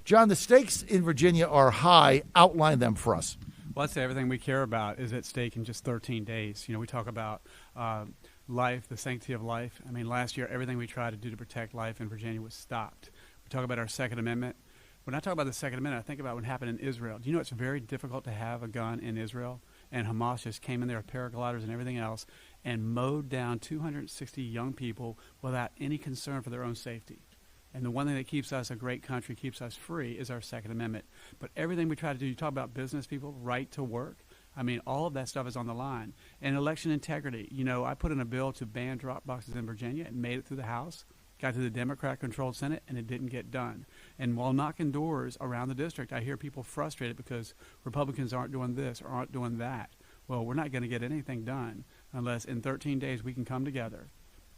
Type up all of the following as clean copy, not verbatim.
John, the stakes in Virginia are high. Outline them for us. Well, I'd say everything we care about is at stake in just 13 days. We talk about life, the sanctity of life. I mean, last year, everything we tried to do to protect life in Virginia was stopped. We talk about our Second Amendment. When I talk about the Second Amendment, I think about what happened in Israel. Do you know it's very difficult to have a gun in Israel? And Hamas just came in there with paragliders and everything else and mowed down 260 young people without any concern for their own safety. And the one thing that keeps us a great country, keeps us free, is our Second Amendment. But everything we try to do, you talk about business people, right to work. I mean, all of that stuff is on the line. And election integrity. I put in a bill to ban drop boxes in Virginia. It made it through the House, got to the Democrat-controlled Senate, and it didn't get done. And while knocking doors around the district, I hear people frustrated because Republicans aren't doing this or aren't doing that. Well, we're not going to get anything done unless in 13 days we can come together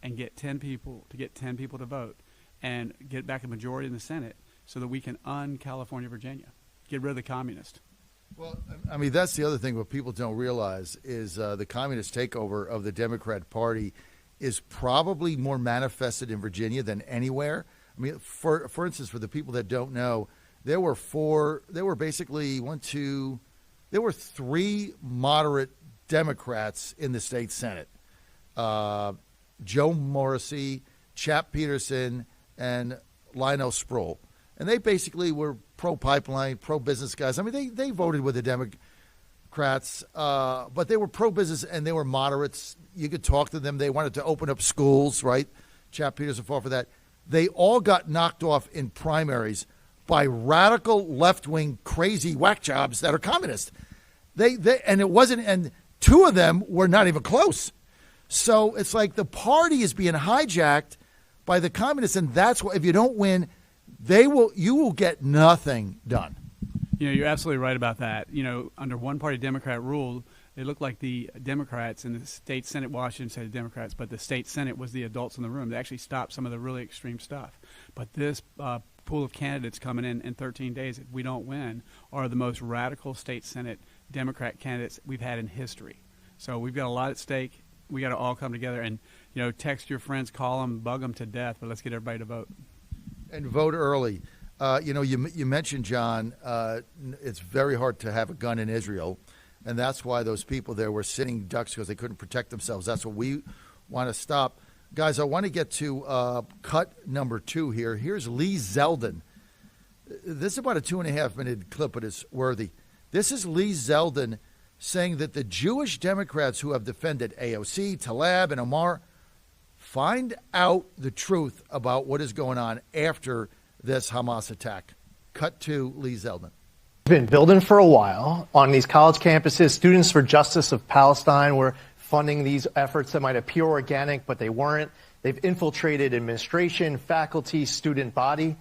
and get 10 people to vote and get back a majority in the Senate so that we can un-California Virginia, get rid of the communists. Well, I mean, that's the other thing what people don't realize is the communist takeover of the Democrat Party is probably more manifested in Virginia than anywhere. I mean, for instance, for the people that don't know, there were three moderate Democrats in the state Senate. Joe Morrissey, Chap Peterson, and Lionel Sproul. And they basically were pro-pipeline, pro-business guys. I mean, they voted with the Democrats, but they were pro-business and they were moderates. You could talk to them. They wanted to open up schools, right? Chap Peterson fought for that. They all got knocked off in primaries by radical left-wing crazy whack jobs that are communist. And two of them were not even close. So it's like the party is being hijacked by the communists, and that's why if you don't win, you will get nothing done. You're absolutely right about that. Under one-party Democrat rule, it looked like the Democrats in the state Senate, well, I shouldn't say the Democrats, but the state Senate was the adults in the room. They actually stopped some of the really extreme stuff. But this pool of candidates coming in 13 days, if we don't win, are the most radical state Senate Democrat candidates we've had in history. So we've got a lot at stake. We got to all come together and, text your friends, call them, bug them to death, but let's get everybody to vote. And vote early. You mentioned, John, it's very hard to have a gun in Israel, and that's why those people there were sitting ducks because they couldn't protect themselves. That's what we want to stop. Guys, I want to get to cut number 2 here. Here's Lee Zeldin. This is about a 2.5-minute clip, but it's worthy. This is Lee Zeldin saying that the Jewish Democrats who have defended AOC, Tlaib, and Omar find out the truth about what is going on after this Hamas attack. Cut to Lee Zeldin. Been building for a while on these college campuses. Students for Justice of Palestine were funding these efforts that might appear organic, but they weren't. They've infiltrated administration, faculty, student body.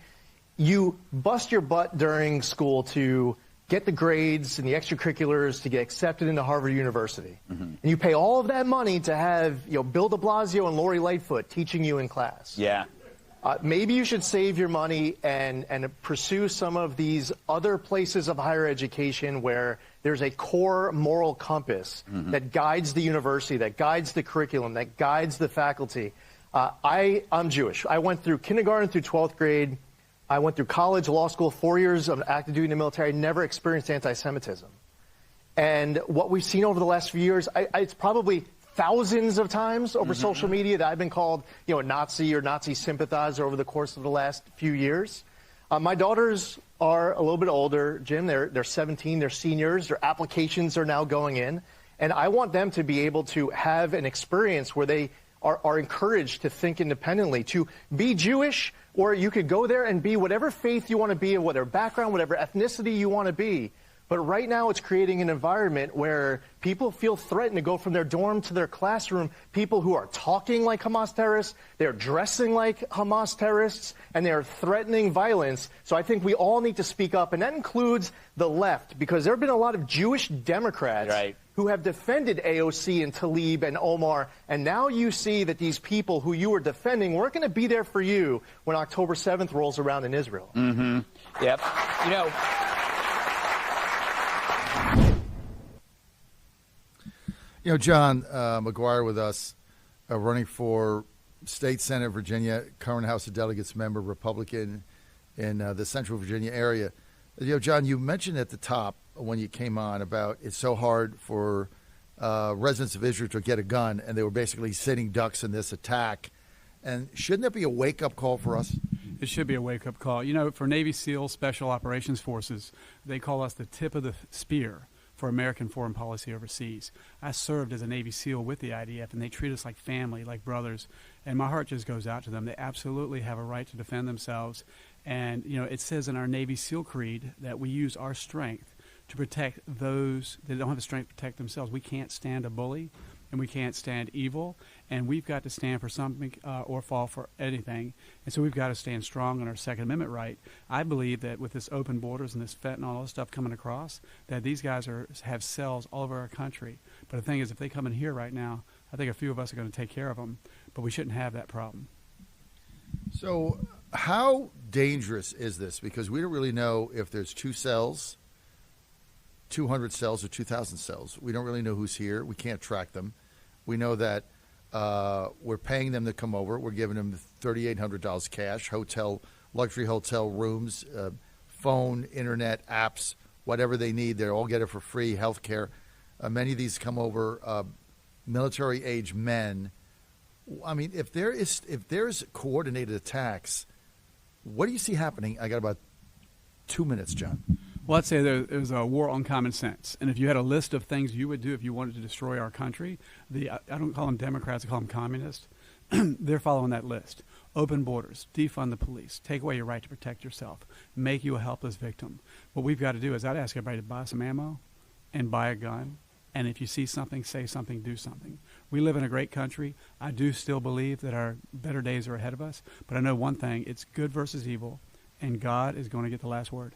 You bust your butt during school to get the grades and the extracurriculars to get accepted into Harvard University. Mm-hmm. And you pay all of that money to have Bill de Blasio and Lori Lightfoot teaching you in class. Yeah. Maybe you should save your money and pursue some of these other places of higher education where there's a core moral compass that guides the university, that guides the curriculum, that guides the faculty. I'm Jewish. I went through kindergarten through 12th grade. I went through college, law school, 4 years of active duty in the military. I never experienced anti-Semitism. And what we've seen over the last few years, it's probably thousands of times over social media that I've been called, a Nazi or Nazi sympathizer over the course of the last few years. My daughters are a little bit older, Jim. They're 17. They're seniors. Their applications are now going in. And I want them to be able to have an experience where they are encouraged to think independently, to be Jewish, or you could go there and be whatever faith you want to be, whatever background, whatever ethnicity you want to be. But right now it's creating an environment where people feel threatened to go from their dorm to their classroom, people who are talking like Hamas terrorists, they're dressing like Hamas terrorists, and they're threatening violence. So I think we all need to speak up, and that includes the left, because there have been a lot of Jewish Democrats who have defended AOC and Tlaib and Omar, and now you see that these people who you were defending weren't going to be there for you when October 7th rolls around in Israel. Mm-hmm. Yep. John McGuire with us, running for State Senate, Virginia, current House of Delegates member, Republican, in the Central Virginia area. John, you mentioned at the top when you came on about it's so hard for residents of Israel to get a gun, and they were basically sitting ducks in this attack. And shouldn't that be a wake-up call for us? It should be a wake-up call. You know, for Navy SEAL Special Operations Forces, they call us the tip of the spear for American foreign policy overseas. I served as a Navy SEAL with the IDF, and they treat us like family, like brothers, and my heart just goes out to them. They absolutely have a right to defend themselves, and, you know, it says in our Navy SEAL creed that we use our strength to protect those that don't have the strength to protect themselves. We can't stand a bully, and we can't stand evil, and we've got to stand for something or fall for anything. And so we've got to stand strong on our Second Amendment right. I believe that with this open borders and this fentanyl, all this stuff coming across, that these guys have cells all over our country. But the thing is, if they come in here right now, I think a few of us are going to take care of them, but we shouldn't have that problem. So how dangerous is this? Because we don't really know if there's 2 cells, 200 cells, or 2,000 cells. We don't really know who's here. We can't track them. We know that we're paying them to come over. We're giving them $3,800 cash, luxury hotel rooms, phone, internet, apps, whatever they need. They all get it for free, health care. Many of these come over military-age men. I mean, if there's coordinated attacks, what do you see happening? I got about 2 minutes, John. Well, I'd say there's a war on common sense. And if you had a list of things you would do if you wanted to destroy our country, I don't call them Democrats, I call them communists. They're following that list. Open borders, defund the police, take away your right to protect yourself, make you a helpless victim. What we've got to do is I'd ask everybody to buy some ammo and buy a gun. And if you see something, say something, do something. We live in a great country. I do still believe that our better days are ahead of us. But I know one thing, it's good versus evil, and God is going to get the last word.